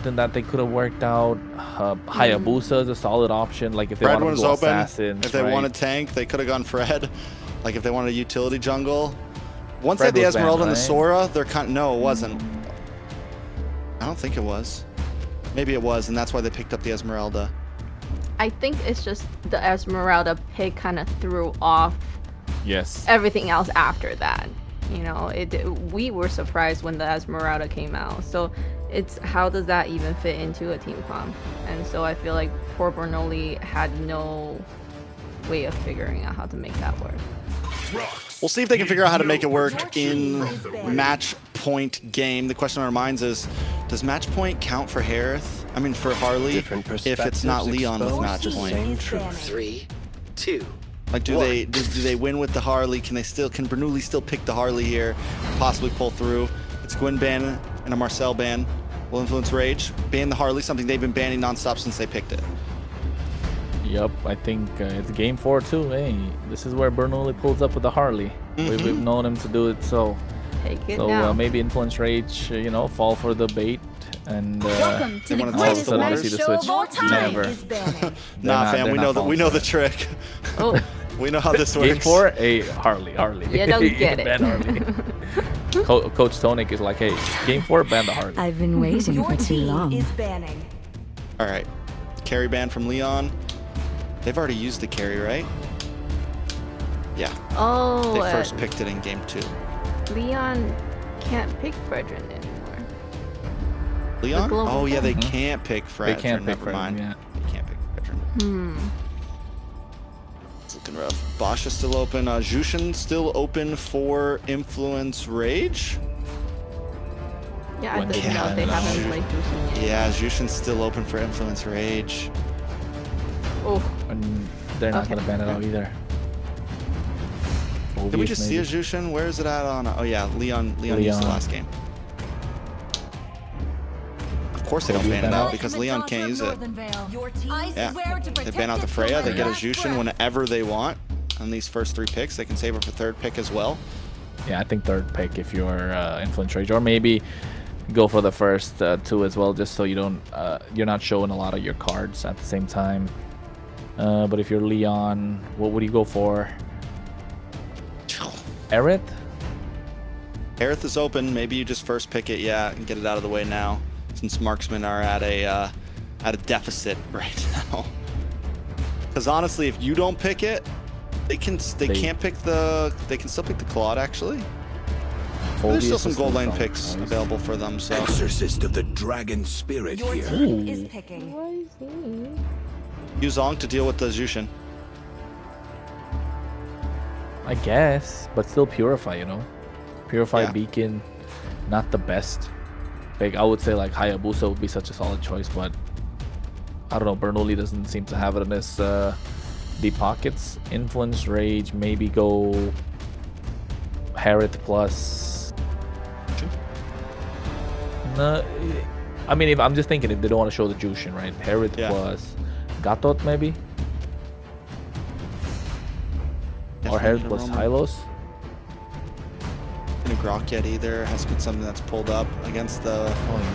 something that they could have worked out. Hayabusa is a solid option. Like if they Fred want was to go open. assassins, If they right? want a tank, they could have gone Fred. Like if they wanted a utility jungle. Once they Fred had the was banned, Esmeralda and the right? Sora, they're kind. No, it wasn't. I don't think it was. Maybe it was, and that's why they picked up the Esmeralda. I think it's just the Esmeralda pick kind of threw off Yes. everything else after that. You know, we were surprised when the Esmeralda came out. So it's how does that even fit into a team comp? And so I feel like poor Bernoulli had no way of figuring out how to make that work. We'll see if they can figure out how to make it work in match point game. The question on our minds is, does match point count for Harith? I mean, for Harley, if it's not Leon with match point. 3, 2. Like, do they win with the Harley? Can Bernoulli still pick the Harley here, possibly pull through? It's Gwyn ban and a Marcel ban. Will influence Rage. Ban the Harley, something they've been banning nonstop since they picked it. Yep, I think it's game 4 too. Hey, this is where Bernoulli pulls up with the Harley. We've known him to do it, so maybe influence Rage, you know, fall for the bait, and Welcome to the wanna greatest test the match waters. show of all time. Never. Is banning. Nah, fam, we know the trick. Oh, We know how this works. Game 4, hey, Harley. you don't get it. Ban Harley. Coach Tonic is like, hey, game 4, ban the Harley. I've been waiting Your for too team long. is banning. All right, carry ban from Leon. They've already used the carry, right? Yeah. oh, They first picked it in game 2. Leon can't pick Fredrin anymore. Leon? global Oh yeah, they thing. can't pick Fred. They can't pick Never Fred, mind. yeah. They can't pick Fredrin. It's looking rough. Bosch is still open. Jushin still open for Influence Rage. Yeah, I When didn't they know ban they it out. haven't played Jushin yet. Yeah, Jushin's still open for Influence Rage. Oh, And they're not Okay. gonna ban it out either. Did we just see a maybe. Jushin? Where is it at on? Oh yeah, Leon used the Leon. last game. Of course they don't ban it out because Leon can't use it. Your team Yeah, they ban out the Freya. They get a Jushin whenever they want. On these first 3 picks, they can save it for 3rd pick as well. Yeah, I think 3rd pick if you're Influence Rage, or maybe go for the first 2 as well, just so you don't you're not showing a lot of your cards at the same time. But if you're Leon, what would you go for? Aerith? Aerith is open. Maybe you just first pick it, yeah, and get it out of the way now, since marksmen are at a deficit right now. Because honestly, if you don't pick it, they can't pick the. They can still pick the Claude actually. There's still some gold lane picks available for them. So Exorcist of the Dragon Spirit Your here. team is picking. why is he? use Zong to deal with the Jushin. I guess, but still Purify, you know? Purify Yeah. Beacon, not the best. Like, I would say like Hayabusa would be such a solid choice, but I don't know, Bernoulli doesn't seem to have it in his deep pockets. Influence Rage, maybe go Harith plus. No, I mean, if I'm just thinking if they don't want to show the Jushin, right? Harith Yeah. plus Gatot maybe? Or Definitely Harith need a plus Roman. Hylos? Any Grok yet either. Has been something that's pulled up against the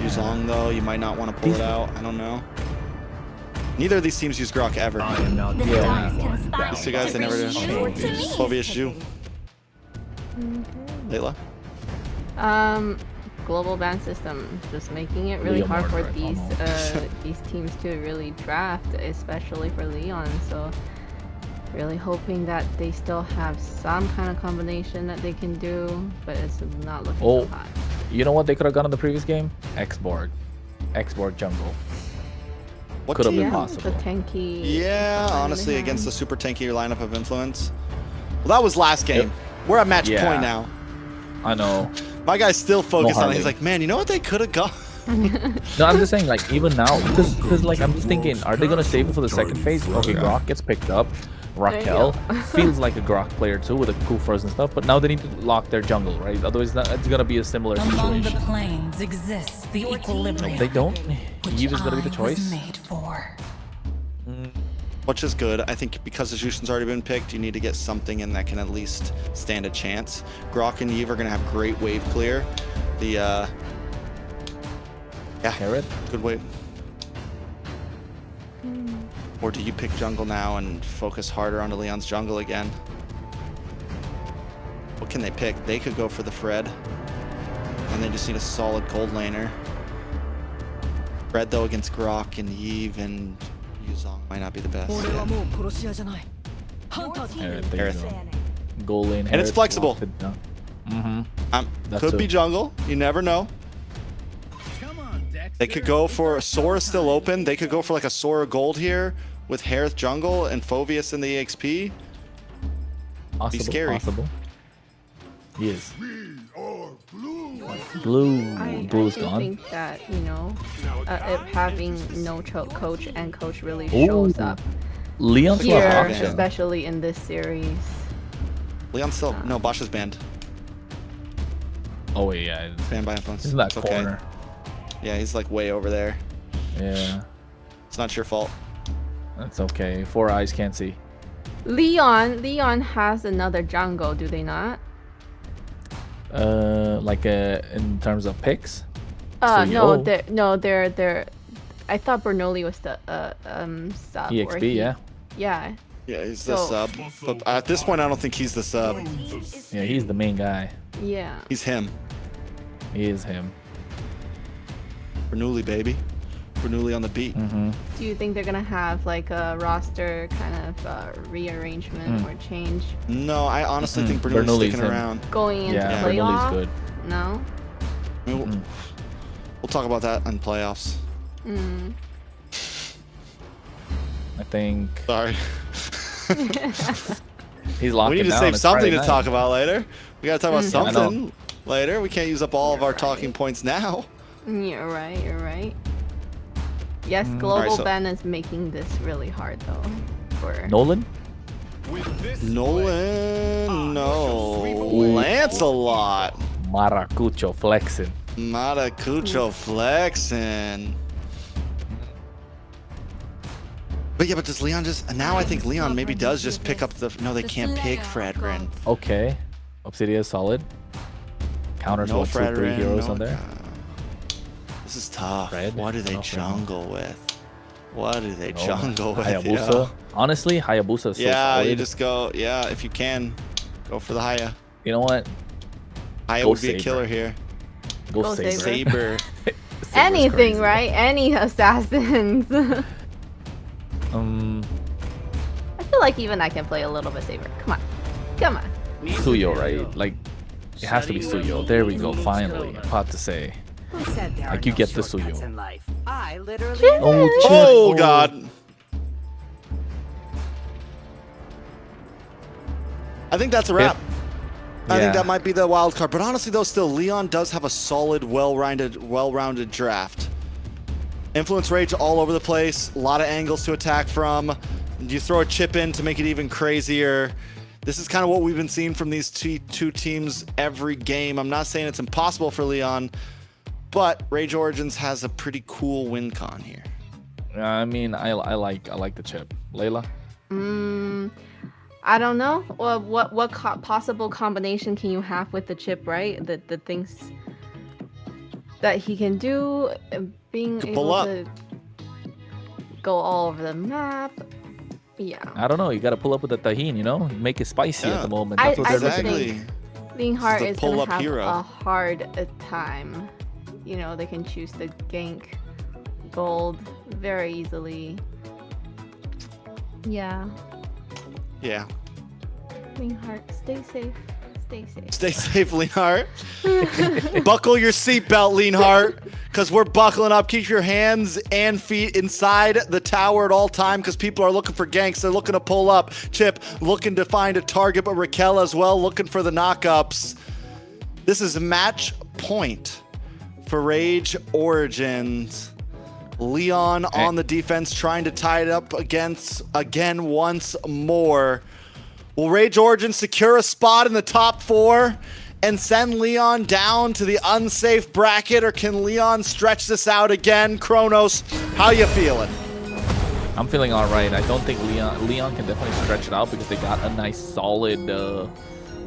Yuzong though. You might not want to pull it out. I don't know. Neither of these teams use Grok ever. The Yeah. stars conspire These 2 guys, they never do. to bring your team is Flavius Zhu. picking. Layla? Global ban system just making it really hard for Leomord, right? these teams to really draft, especially for Leon. So really hoping that they still have some kind of combination that they can do, but it's not looking Oh. so hot. You know what they could have done in the previous game? X-Borg. X-Borg jungle. What Could have team? been Yeah, possible. the tanky. Yeah, line honestly, they against the have. super tanky lineup of Influence. Well, that was last game. We're at match Yeah. point now. I know. My guy's still focused on it. Harley. He's like, man, you know what they could have got? No, I'm just saying, like, even now, because like, I'm just thinking, are they going to save it for the second phase? Okay, Grok gets picked up. Raquel feels like a Grok player too, with the Kufras and stuff, but now they need to lock their jungle, right? Otherwise, it's going to be a similar Among the situation. planes exists the equilibrium. They don't. which Eve is going to be the I was choice. made for. Which is good. I think because the Jushin's already been picked, you need to get something in that can at least stand a chance. Grok and Eve are going to have great wave clear. The Yeah, Carrot. good wave. Or do you pick jungle now and focus harder onto Leon's jungle again? What can they pick? They could go for the Fred. And they just need a solid gold laner. Fred, though, against Grok and Eve and Yuzong might not be the best. Yeah. Carrot, there you Aerith. go. Goal lane. And it's flexible. That's Could be it. jungle. You never know. They could go for Sora still open. They could go for like a Sora gold here with Harith jungle and Phoveus in the EXP. Possible, scary. Possible. He is. Blue. I Blue's do gone. think that, you know, if having no coach and coach really Ooh. shows up Leon's here, got option. especially in this series. Leon still no. Bosch is banned. Oh wait, yeah. Banned by influence. He's in that It's okay. corner. Yeah, he's like way over there. Yeah. It's not your fault. That's okay. 4 eyes can't see. Leon has another jungle, do they not? Like in terms of picks. No, Studio. they're. I thought Bernoulli was the sub. or EXP, he- yeah. Yeah. Yeah, he's the So- sub. But at this point, I don't think he's the sub. Yeah, he's the main guy. Yeah. He's him. He is him. Bernoulli, baby. Bernoulli on the beat. Mm-hmm. Do you think they're gonna have like a roster kind of rearrangement or change No, I honestly think Bernoulli's Bernoulli's sticking him. around. going into Yeah, playoff? Bernoulli's good. No. I mean, we'll talk about that in playoffs. I think Sorry. he's locked We need it to down. save It's something Friday to night. talk about later. We gotta talk about I know. something later. We can't use up all of our talking points now. You're right. You're right. Yes, Global Alright, so- Ben is making this really hard though. For Nolan? Nolan, no. Lancelot. Maracucho flexing. Maracucho flexing. But yeah, but does Leon just... Now I think Leon maybe does just pick up the... No, they can't pick Fredrin. Okay. Obsidia is solid. Counters No what, 2 3 Fredrin. heroes no, on there. This is tough. Fred? What do they No, jungle with? What do they No, jungle with? Hayabusa. yo? Honestly, Hayabusa is so Yeah, solid. you just go... Yeah, if you can, go for the Haya. You know what? Haya Go would be a Saber. killer here. Go Saber. Saber. Saber. anything, crazy. right? Any assassins. I feel like even I can play a little bit safer. Come on. Come on. Suyo, right? Like, it has to be Suyo. There we go, finally. About to say. Who said there Like, are you no get the shortcuts Suyo. in life? I literally Oh, Oh, God. I think that's a wrap. I think Yeah. that might be the wild card. But honestly, though, still, Leon does have a solid, well-rounded draft. Influence Rage all over the place. A lot of angles to attack from. You throw a chip in to make it even crazier. This is kind of what we've been seeing from these two teams every game. I'm not saying it's impossible for Leon, but Rage Origins has a pretty cool win con here. I mean, I like the chip. Layla? I don't know. Well, what possible combination can you have with the chip, right? The things that he can do, being Could pull able up. to go all over the map. Yeah. I don't know. You got to pull up with the tahini, you know? Make it spicy Yeah. at the moment. I- That's what I they're just looking at. think Linhardt This is is the gonna pull-up have hero. a hard time. You know, they can choose the gank gold very easily. Yeah. Yeah. Linhardt, stay safe. Stay safe. Stay safe, Leonhart. Buckle your seatbelt, Leonhart, because we're buckling up. Keep your hands and feet inside the tower at all time, because people are looking for ganks. They're looking to pull up. Chip looking to find a target, but Raquel as well looking for the knockups. This is match point for Rage Origins. Leon on the defense, trying to tie it up again once more. Will Rage Origins secure a spot in the top 4 and send Leon down to the unsafe bracket, or can Leon stretch this out again? Kronos, how you feeling? I'm feeling all right. I don't think Leon can definitely stretch it out because they got a nice solid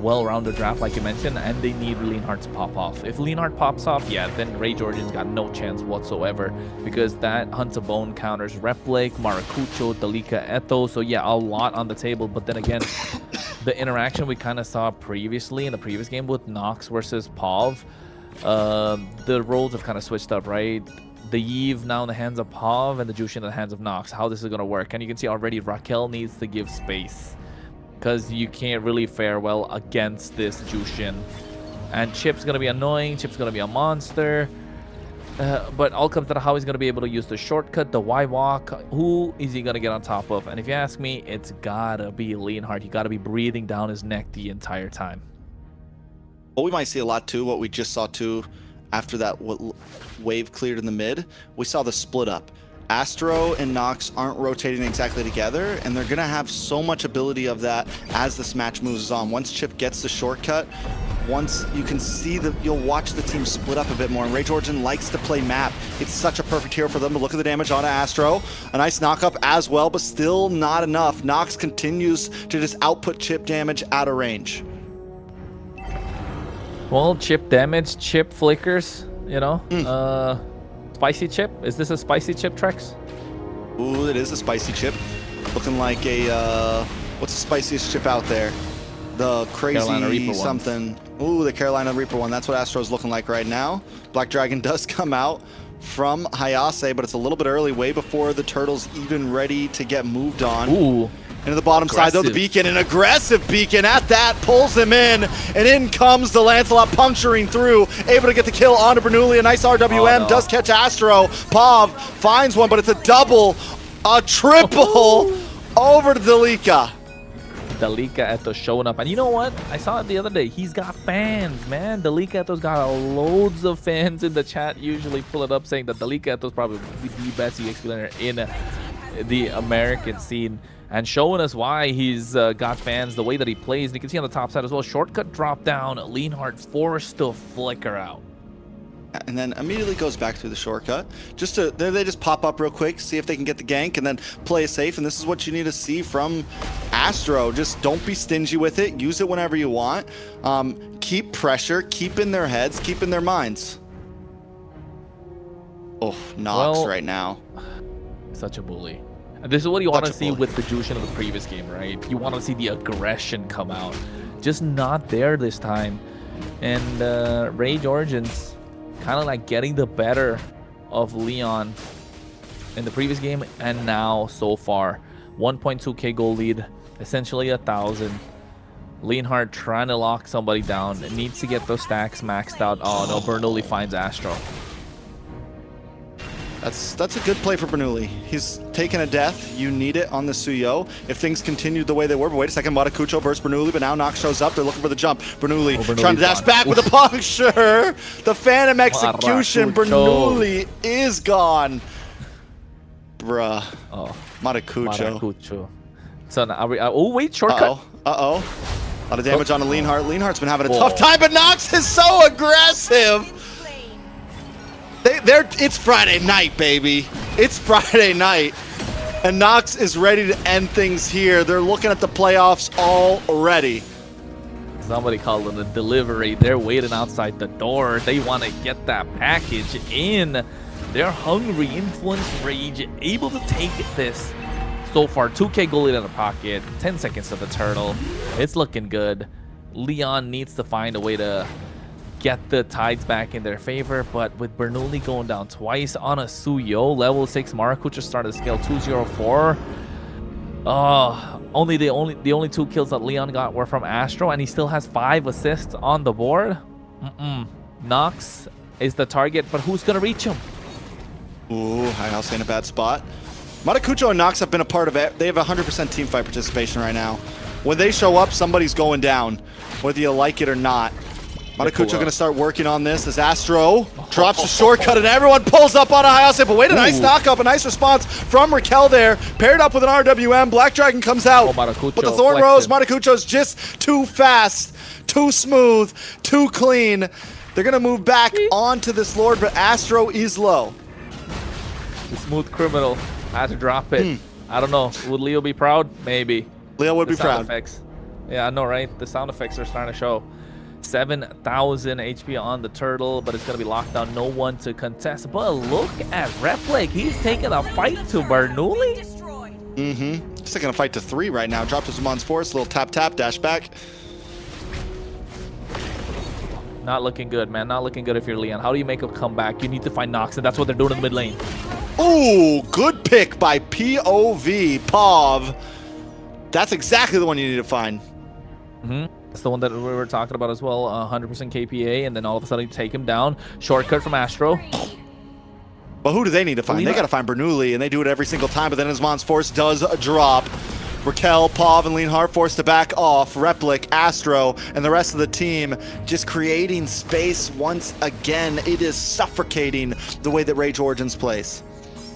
well-rounded draft, like you mentioned, and they need Leonhardt to pop off. If Leonhardt pops off, yeah, then Ray Georgian's got no chance whatsoever, because that Hunt of Bone counters Replic, Maracucho, Dalika, Eto. So yeah, a lot on the table. But then again, the interaction we kind of saw previously in the previous game with Nox versus Pav, the roles have kind of switched up, right? The Eve now in the hands of Pav and the Jushin in the hands of Nox. How this is going to work. And you can see already Raquel needs to give space, because you can't really fare well against this Jushin. And Chip's going to be annoying. Chip's going to be a monster. But all comes to how he's going to be able to use the shortcut, the Y-Walk. Who is he going to get on top of? And if you ask me, it's got to be Leonhardt. You got to be breathing down his neck the entire time. What we might see a lot too, what we just saw too, after that wave cleared in the mid, we saw the split up. Astro and Nox aren't rotating exactly together, and they're going to have so much ability of that as this match moves on. Once Chip gets the shortcut, once you can see you'll watch the team split up a bit more, and Ray Georgian likes to play map. It's such a perfect hero for them. But look at the damage on Astro. A nice knock-up as well, but still not enough. Nox continues to just output Chip damage out of range. Well, Chip damage, Chip flickers, you know. Spicy Chip? Is this a spicy Chip, Trex? Ooh, it is a spicy Chip. Looking like a, what's the spiciest chip out there? The crazy something. Ooh, the Carolina Reaper one. That's what Astro's looking like right now. Black Dragon does come out from Hayase, but it's a little bit early, way before the Turtle's even ready to get moved on. Ooh. Into the bottom side, though, the beacon, an aggressive beacon at that, pulls him in, and in comes the Lancelot puncturing through, able to get the kill onto Bernoulli. A nice RWM, does catch Astro. Pav finds one, but it's a double, a triple over to Dalika. Dalika Eto's showing up, and you know what? I saw it the other day. He's got fans, man. Dalika Eto's got loads of fans in the chat. Usually pull it up saying that Dalika Eto's probably the best EX player in the American scene, and showing us why he's got fans, the way that he plays. And you can see on the top side as well, shortcut drop down, Leonhardt forced to flicker out. And then immediately goes back through the shortcut. Just to, they just pop up real quick, see if they can get the gank, and then play it safe. And this is what you need to see from Astro. Just don't be stingy with it. Use it whenever you want. Keep pressure, keep in their heads, keep in their minds. Oh, Nox right now. Such a bully. And this is what you want to see with the Jushin of the previous game, right? You want to see the aggression come out. Just not there this time. And Ray Georgian's kind of like getting the better of Leon in the previous game and now so far. 1.2k goal lead, essentially 1,000. Leonhardt trying to lock somebody down. It needs to get those stacks maxed out. Oh no, Bernoulli finds Astro. That's a good play for Bernoulli. He's taken a death. You need it on the Suyo. If things continued the way they were, but wait a second, Maracucho bursts Bernoulli, but now Nox shows up. They're looking for the jump. Bernoulli trying to dash back with a puncture. The Phantom execution. Bernoulli is gone. Bruh. Oh, Maracucho. So now are we, oh wait, shortcut. A lot of damage on the Leonhardt. Leonhardt's been having a tough time, but Nox is so aggressive. It's Friday night, baby. It's Friday night. And Nox is ready to end things here. They're looking at the playoffs already. Somebody called it a delivery. They're waiting outside the door. They want to get that package in. They're hungry. Influence, Rage, able to take this. So far, 2k goal lead in the pocket. 10 seconds to the Turtle. It's looking good. Leon needs to find a way to get the tides back in their favor, but with Bernoulli going down twice on a Suyo, level 6 Maracucho started to scale 204. Only the only 2 kills that Leon got were from Astro, and he still has 5 assists on the board. Nox is the target, but who's gonna reach him? Ooh, I'll say in a bad spot. Maracucho and Nox have been a part of it. They have 100% team fight participation right now. When they show up, somebody's going down, whether you like it or not. Maracucho going to start working on this as Astro drops a shortcut and everyone pulls up on a Hayase, but wait, a nice knock-up, a nice response from Raquel there, paired up with an RWM. Black Dragon comes out, but the Thorn Rose, Maracucho's just too fast, too smooth, too clean. They're going to move back onto this Lord, but Astro is low. The smooth criminal had to drop it. I don't know. Would Leo be proud? Maybe. Leo would be proud. Effects. Yeah, I know, right? The sound effects are starting to show. 7,000 HP on the turtle, but it's going to be locked down. No one to contest. But look at Replic. He's taking a fight to Bernoulli. He's taking a fight to 3 right now. Dropped his Zamon's Force. Little tap, tap, dash back. Not looking good, man. Not looking good if you're Leon. How do you make a comeback? You need to find Nox, and that's what they're doing in the mid lane. Ooh, good pick by POV, Pav. That's exactly the one you need to find. That's the one that we were talking about as well. 100% KPA, and then all of a sudden you take him down. Shortcut from Astro. But who do they need to find? They got to find Bernoulli, and they do it every single time, but then his Zamon's Force does drop. Raquel, Pav, and Leonhardt forced to back off. Replic, Astro, and the rest of the team just creating space once again. It is suffocating the way that Rage Origins plays.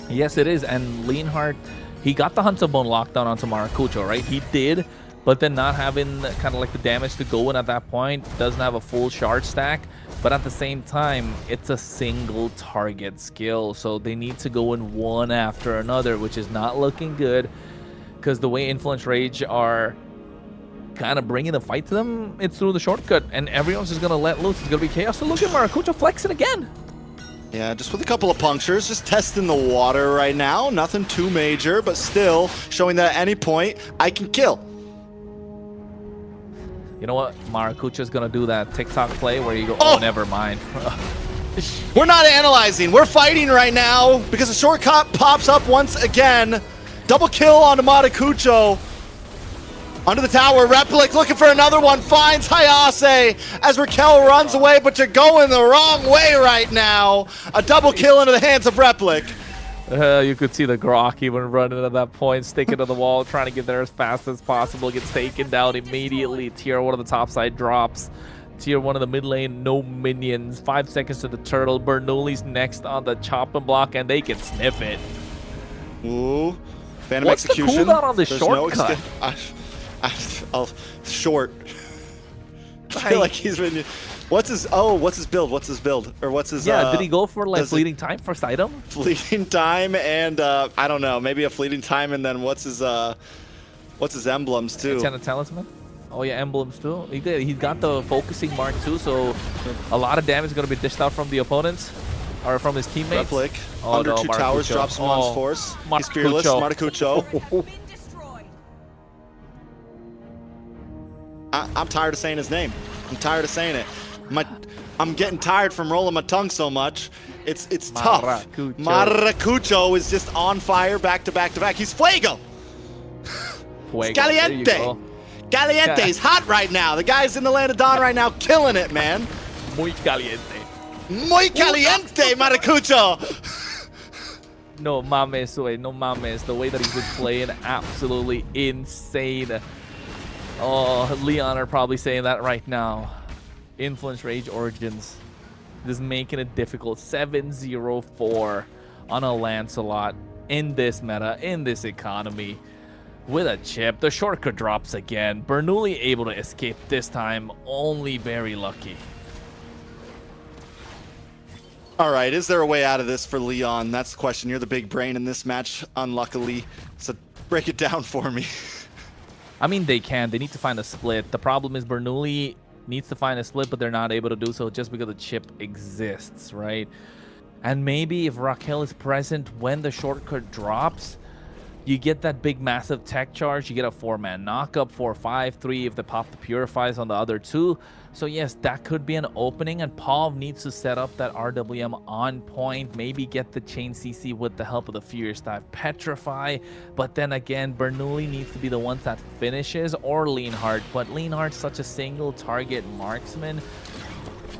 Yes, it is. And Leonhardt, he got the Hunter Bone lockdown onto Maracucho, right? He did, but then not having kind of like the damage to go in at that point. Doesn't have a full shard stack. But at the same time, it's a single target skill. So they need to go in one after another, which is not looking good. Because the way Influence Rage are kind of bringing the fight to them, it's through the shortcut. And everyone's just going to let loose. It's going to be chaos. So look at Maracucho flexing again. Yeah, just with a couple of punctures, just testing the water right now. Nothing too major, but still showing that at any point, I can kill. You know what? Maracucho's going to do that TikTok play where you go, oh never mind. We're not analyzing. We're fighting right now because the shortcut pops up once again. Double kill onto Maracucho. Under the tower, Replic looking for another one. Finds Hayase as Raquel runs away, but you're going the wrong way right now. A double kill into the hands of Replic. You could see the Grok even running at that point, sticking to the wall, trying to get there as fast as possible. Gets taken down immediately. Tier 1 of the top side drops. Tier 1 of the mid lane, no minions. 5 seconds to the turtle. Bernoulli's next on the chopping block, and they can sniff it. Ooh. Phantom What's execution. the cooldown on the There's shortcut? No short. I feel like he's been. What's his build? Or what's his? Yeah, did he go for like fleeting time first item? Fleeting time and I don't know, maybe a fleeting time, and then what's his emblems too? Enchanted Talisman. Oh yeah, emblems too. He's got the focusing mark too, so a lot of damage is gonna be dished out from the opponents or from his teammates. Replic under 2 towers, drops Zamon's Force. He's fearless. Maracucho. I'm tired of saying his name. I'm tired of saying it. I'm getting tired from rolling my tongue so much. It's tough. Maracucho is just on fire back to back to back. He's Fuego. It's caliente. Caliente. He's hot right now. The guy's in the land of Dawn right now, killing it, man. Muy caliente. Muy caliente, Maracucho. No mames, güey. No mames. The way that he's been playing, absolutely insane. Oh, Leon are probably saying that right now. Influence Rage Origins is making it difficult. 7-0-4 on a Lancelot in this meta, in this economy. With a chip, the shortcut drops again. Bernoulli able to escape this time, only very lucky. All right, is there a way out of this for Leon? That's the question. You're the big brain in this match, unluckily. So break it down for me. I mean, they can. They need to find a split. The problem is Bernoulli needs to find a split, but they're not able to do so just because the chip exists, right? And maybe if Raquel is present when the shortcut drops, you get that big, massive tech charge. You get a 4-man knockup, 4-5-3 if they pop the Purifies on the other 2. So yes, that could be an opening, and Pav needs to set up that RWM on point, maybe get the chain CC with the help of the Furious Dive Petrify, but then again, Bernoulli needs to be the one that finishes, or Leonhardt, but Leonhardt's such a single target marksman,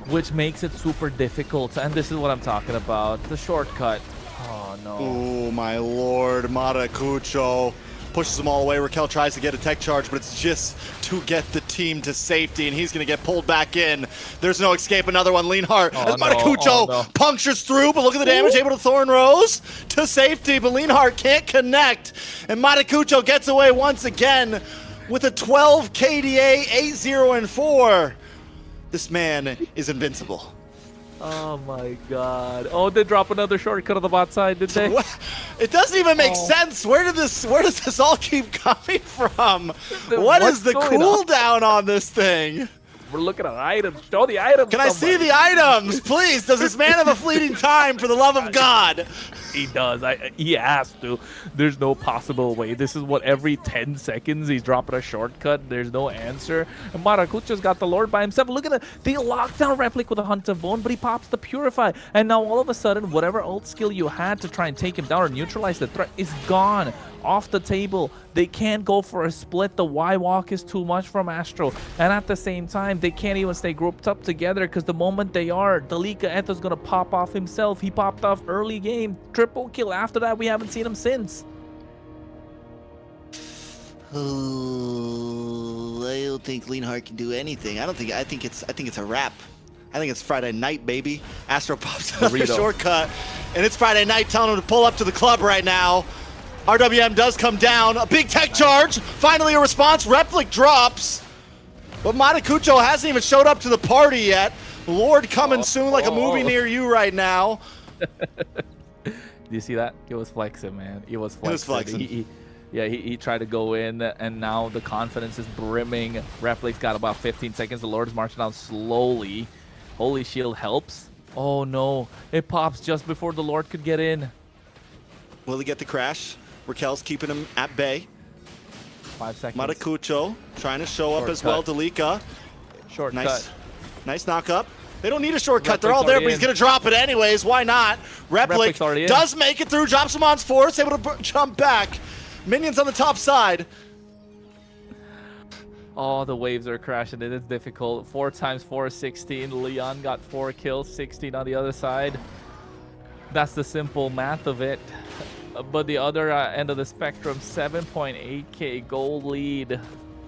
which makes it super difficult, and this is what I'm talking about, the shortcut. Oh no. Oh my lord, Maracucho pushes them all away. Raquel tries to get a tech charge, but it's just to get the team to safety, and he's going to get pulled back in. There's no escape. Another one, Leonhardt. As Maracucho punctures through, but look at the damage. Able to Thorn Rose to safety, but Leonhardt can't connect, and Maracucho gets away once again with a 12 KDA, 8-0-4. This man is invincible. Oh my god. Oh, they drop another shortcut on the bot side, did they? It doesn't even make sense. Where does this all keep coming from? What is the cooldown on this thing? We're looking at items. Show the items. Can I see the items, please? Does this man have a fleeting time, for the love of God? He does. He has to. There's no possible way. This is what every 10 seconds he's dropping a shortcut. There's no answer. And Maracucho's got the Lord by himself. Look at that. They lock down Replic with a Hunt of Bone, but he pops the Purify. And now all of a sudden, whatever ult skill you had to try and take him down or neutralize the threat is gone. Off the table. They can't go for a split. The Y-Walk is too much from Astro. And at the same time, they can't even stay grouped up together because the moment they are, Dalika Etha's going to pop off himself. He popped off early game. Triple kill. After that, we haven't seen him since. Oh, I don't think Leonhardt can do anything. I think it's a wrap. I think it's Friday night, baby. Astro pops another shortcut, and it's Friday night telling him to pull up to the club right now. RWM does come down. A big tech charge. Finally a response. Replic drops. But Matakucho hasn't even showed up to the party yet. Lord coming soon like a movie near you right now. Do you see that? He was flexing, man. He was flexing. He was flexing. He tried to go in, and now the confidence is brimming. Replic's got about 15 seconds. The Lord is marching down slowly. Holy Shield helps. Oh, no. It pops just before the Lord could get in. Will he get the crash? Raquel's keeping him at bay. 5 seconds. Matakucho trying to show up as well. Dalika. Shortcut. Nice knock up. They don't need a shortcut. They're all there, but he's going to drop it anyways. Why not? Replic does make it through. Drops him on force. Able to jump back. Minions on the top side. Oh, the waves are crashing. It is difficult. 4 times 4 is 16. Lyon got 4 kills, 16 on the other side. That's the simple math of it. But the other end of the spectrum, 7.8k gold lead.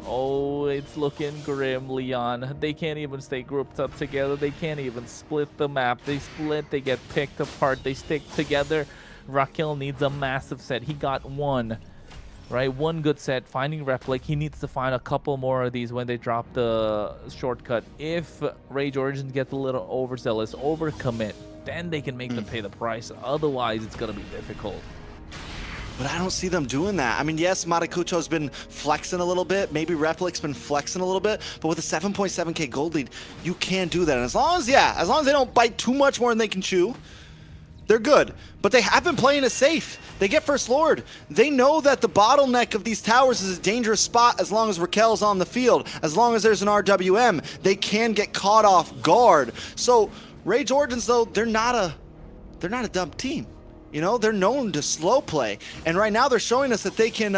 Oh, it's looking grim, Lyon. They can't even stay grouped up together. They can't even split the map. They split, they get picked apart, they stick together. Raquel needs a massive set. He got one, right? One good set, finding Replic. He needs to find a couple more of these when they drop the shortcut. If Rage Origins get a little overzealous, overcommit, then they can make them pay the price. Otherwise, it's going to be difficult. But I don't see them doing that. I mean, yes, Matakucho's been flexing a little bit. Maybe Replic's been flexing a little bit. But with a 7.7k gold lead, you can do that. And as long as they don't bite too much more than they can chew, they're good. But they have been playing it safe. They get First Lord. They know that the bottleneck of these towers is a dangerous spot as long as Raquel's on the field. As long as there's an RWM, they can get caught off guard. So Rage Origins, though, they're not a dumb team. You know, they're known to slow play. And right now they're showing us that they can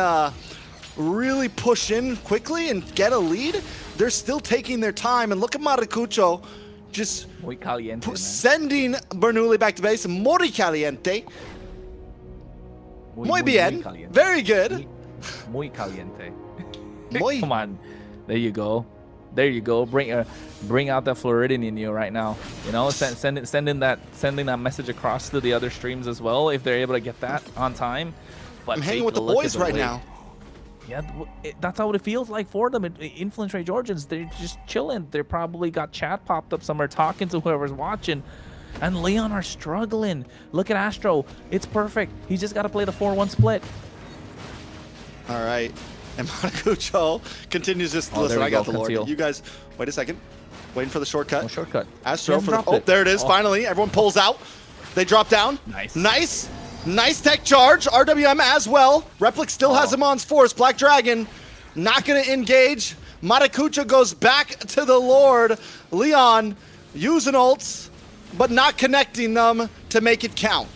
really push in quickly and get a lead. They're still taking their time. And look at Matakucho just Muy caliente, sending Bernoulli back to base. Muy caliente. Muy bien. Caliente. Very good. Muy caliente. Muy. Come on. There you go. There you go. Bring out that Floridian in you right now. You know, sending that message across to the other streams as well if they're able to get that on time. But I'm hanging with the boys right now. Yeah, that's how it feels like for them. Influence Rage Origins, they're just chilling. They probably got chat popped up somewhere talking to whoever's watching. And Lyon are struggling. Look at Astro. It's perfect. He's just got to play the 4-1 split. All right. And Matakucho continues just, listen, I got the Lord. You guys, wait a second. Waiting for the shortcut. No shortcut. Astro for the, there it is, finally. Everyone pulls out. They drop down. Nice tech charge. RWM as well. Replic still has him on force. Black Dragon not going to engage. Matakucho goes back to the Lord. Lyon using ults, but not connecting them to make it count.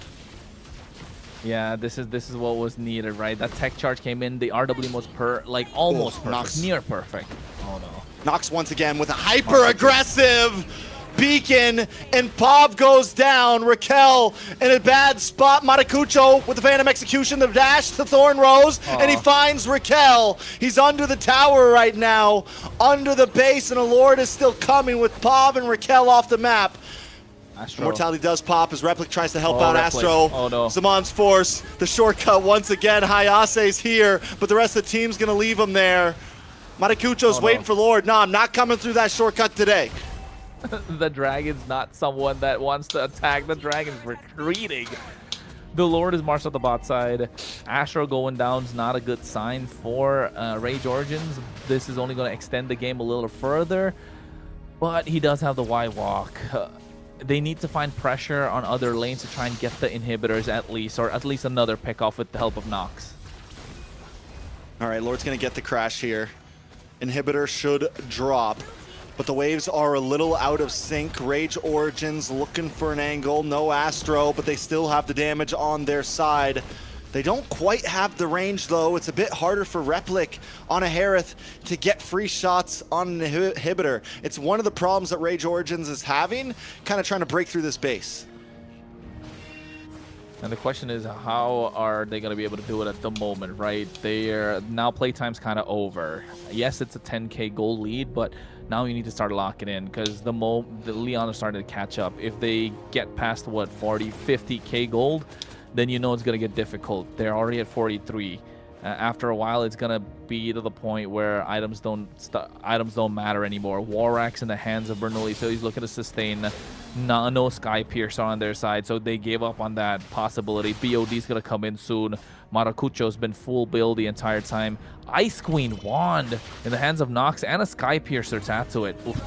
Yeah, this is what was needed, right? That tech charge came in. The RW was almost perfect, Nox. Near perfect. Oh no. Nox once again with a hyper-aggressive beacon, and Pop goes down. Raquel in a bad spot. Matakucho with the Phantom Execution, the dash, the Thorn Rose, and he finds Raquel. He's under the tower right now, under the base, and a Lord is still coming with Pop and Raquel off the map. Astro. Mortality does pop as Replic tries to help out Replic. Astro. Oh no. Zamon's force, the shortcut once again. Hayase's here, but the rest of the team's gonna leave him there. Matakucho's waiting for Lord. No, I'm not coming through that shortcut today. The Dragon's not someone that wants to attack. The Dragon's retreating. The Lord is marched at the bot side. Astro going down is not a good sign for Rage Origins. This is only going to extend the game a little further, but he does have the Y walk. They need to find pressure on other lanes to try and get the inhibitors at least, or at least another pick off with the help of Nox. All right, Lord's going to get the crash here. Inhibitor should drop, but the waves are a little out of sync. Rage Origins looking for an angle. No Astro, but they still have the damage on their side. They don't quite have the range, though. It's a bit harder for Replic on a Harith to get free shots on an inhibitor. It's one of the problems that Rage Origins is having, kind of trying to break through this base. And the question is, how are they going to be able to do it at the moment, right? They're now playtime's kind of over. Yes, it's a 10k gold lead, but now you need to start locking in because the Lyon is starting to catch up. If they get past, what, 40, 50k gold, then you know it's going to get difficult. They're already at 43. After a while, it's going to be to the point where items don't matter anymore. Warrack's in the hands of Bernoulli, so he's looking to sustain. No Sky Piercer on their side, so they gave up on that possibility. BOD's going to come in soon. Maracucho's been full build the entire time. Ice Queen Wand in the hands of Nox and a Sky Piercer tattoo it. Oof.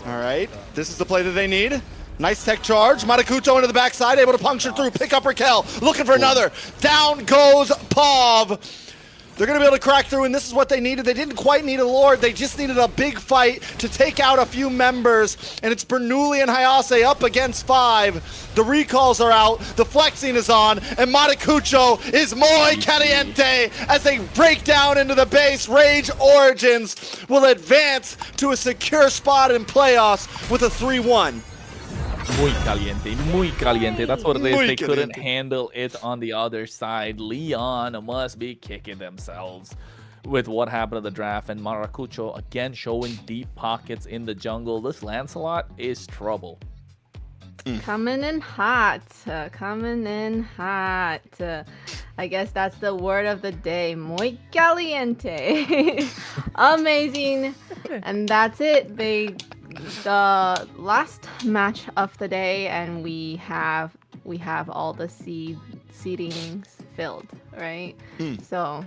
All right, this is the play that they need. Nice tech charge. Maracucho into the backside, able to puncture through, pick up Raquel, looking for another. Down goes Pav. They're going to be able to crack through, and this is what they needed. They didn't quite need a Lord. They just needed a big fight to take out a few members, and it's Bernoulli and Hayase up against 5. The recalls are out, the flexing is on, and Maracucho is muy caliente as they break down into the base. Rage Origins will advance to a secure spot in playoffs with a 3-1. Muy caliente, muy caliente. That's what it is. Muy They couldn't caliente. handle it on the other side. Lyon must be kicking themselves with what happened to the draft. And Maracucho again showing deep pockets in the jungle. This Lancelot is trouble. Coming in hot. Coming in hot. I guess that's the word of the day. Muy caliente. Amazing. And that's it. The last match of the day, and we have all the seedings filled, right? So,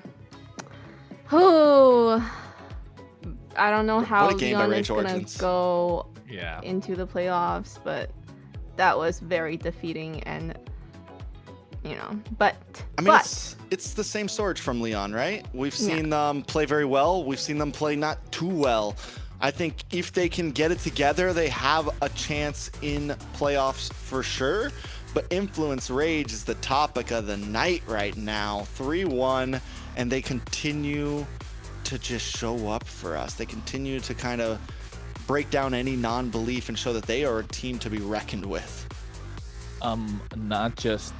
I don't know how What a game by Lyon is Rage gonna Origins. go Yeah. into the playoffs, but that was very defeating, and but I mean, it's the same storage from Lyon, right? We've seen them play very well. We've seen them play not too well. I think if they can get it together, they have a chance in playoffs for sure. But Influence Rage is the topic of the night right now. 3-1, and they continue to just show up for us. They continue to kind of break down any non-belief and show that they are a team to be reckoned with. Not just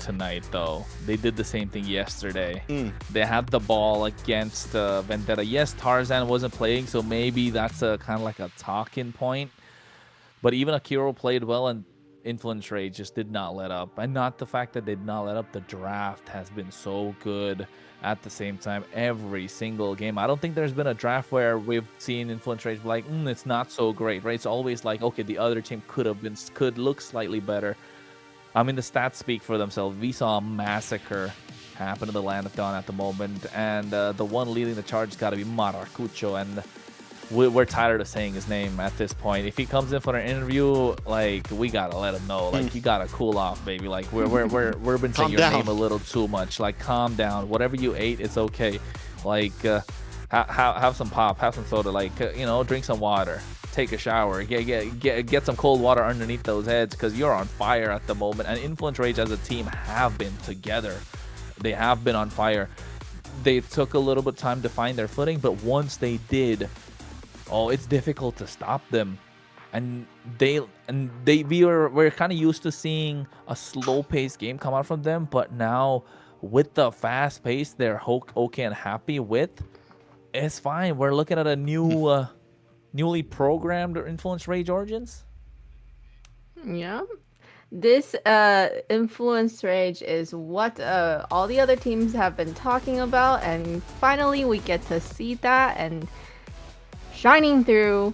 tonight though. They did the same thing yesterday. They had the ball against Vendetta. Yes, Tarzan wasn't playing, so maybe that's a kind of like a talking point. But even Akiro played well, and Influence Rage just did not let up. And not the fact that they did not let up. The draft has been so good at the same time every single game. I don't think there's been a draft where we've seen Influence Rage be like, it's not so great, right? It's always like, okay, the other team could look slightly better. I mean, the stats speak for themselves. We saw a massacre happen in the Land of Dawn at the moment, and the one leading the charge has got to be Maracucho, and we're tired of saying his name at this point. If he comes in for an interview, like, we gotta let him know, like, you gotta cool off, baby. Like, we've been saying your name a little too much. Like, calm down. Whatever you ate, it's okay. Like, have some pop, have some soda. Like, drink some water. Take a shower, get some cold water underneath those heads, because you're on fire at the moment. And Influence Rage as a team have been together. They have been on fire. They took a little bit of time to find their footing, but once they did, it's difficult to stop them. And we're kind of used to seeing a slow-paced game come out from them, but now with the fast pace they're okay and happy with, it's fine. We're looking at a newly programmed Influence Rage Origins. Yeah, this Influence Rage is what all the other teams have been talking about, and finally we get to see that. And shining through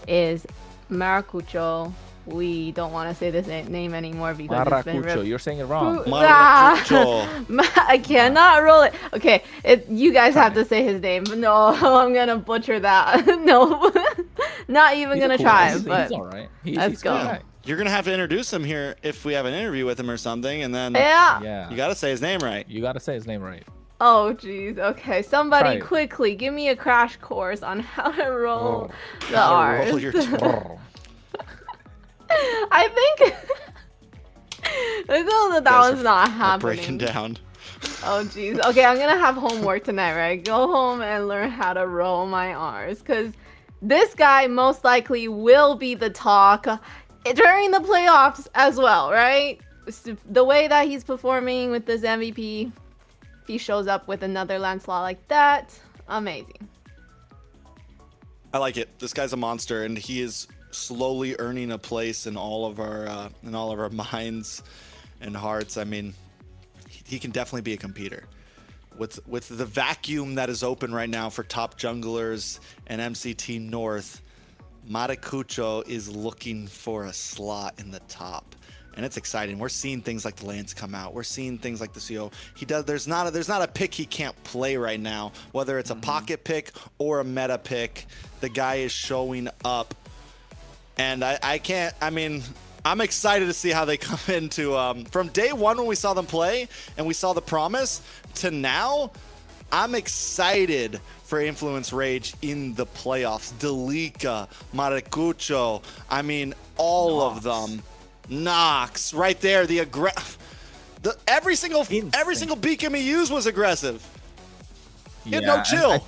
is Maracucho we don't want to say this name anymore because it's been Maracucho. You're saying it wrong. Maracucho. I cannot roll it. Okay, you guys have to say his name. No, I'm gonna butcher that. No, not even He's gonna cool try. guy. But He's all right. let's go. Cool guy. You're gonna have to introduce him here if we have an interview with him or something, and then Yeah. Yeah. you gotta say his name right. You gotta say his name right. Oh jeez. Okay, Try somebody it. quickly give me a crash course on how to roll the How to R's. roll your I think I know that guys one's not are breaking happening. down. Oh jeez. Okay, I'm gonna have homework tonight, right? Go home and learn how to roll my R's, because this guy most likely will be the talk during the playoffs as well, right? The way that he's performing with this MVP, if he shows up with another Lancelot like that, amazing. I like it. This guy's a monster, and he is slowly earning a place in all of our minds and hearts. I mean, he can definitely be a competitor. With the vacuum that is open right now for top junglers and MCT North, Maracucho is looking for a slot in the top. And it's exciting. We're seeing things like the Lance come out. We're seeing things like the CO. There's not a pick he can't play right now, whether it's a pocket pick or a meta pick. The guy is showing up. And I'm excited to see how they come into from day one when we saw them play and we saw the promise to now. I'm excited for Influence Rage in the playoffs. Delika, Maracucho, all of them. Nox, right there. Every single beacon he used was aggressive. He had no chill.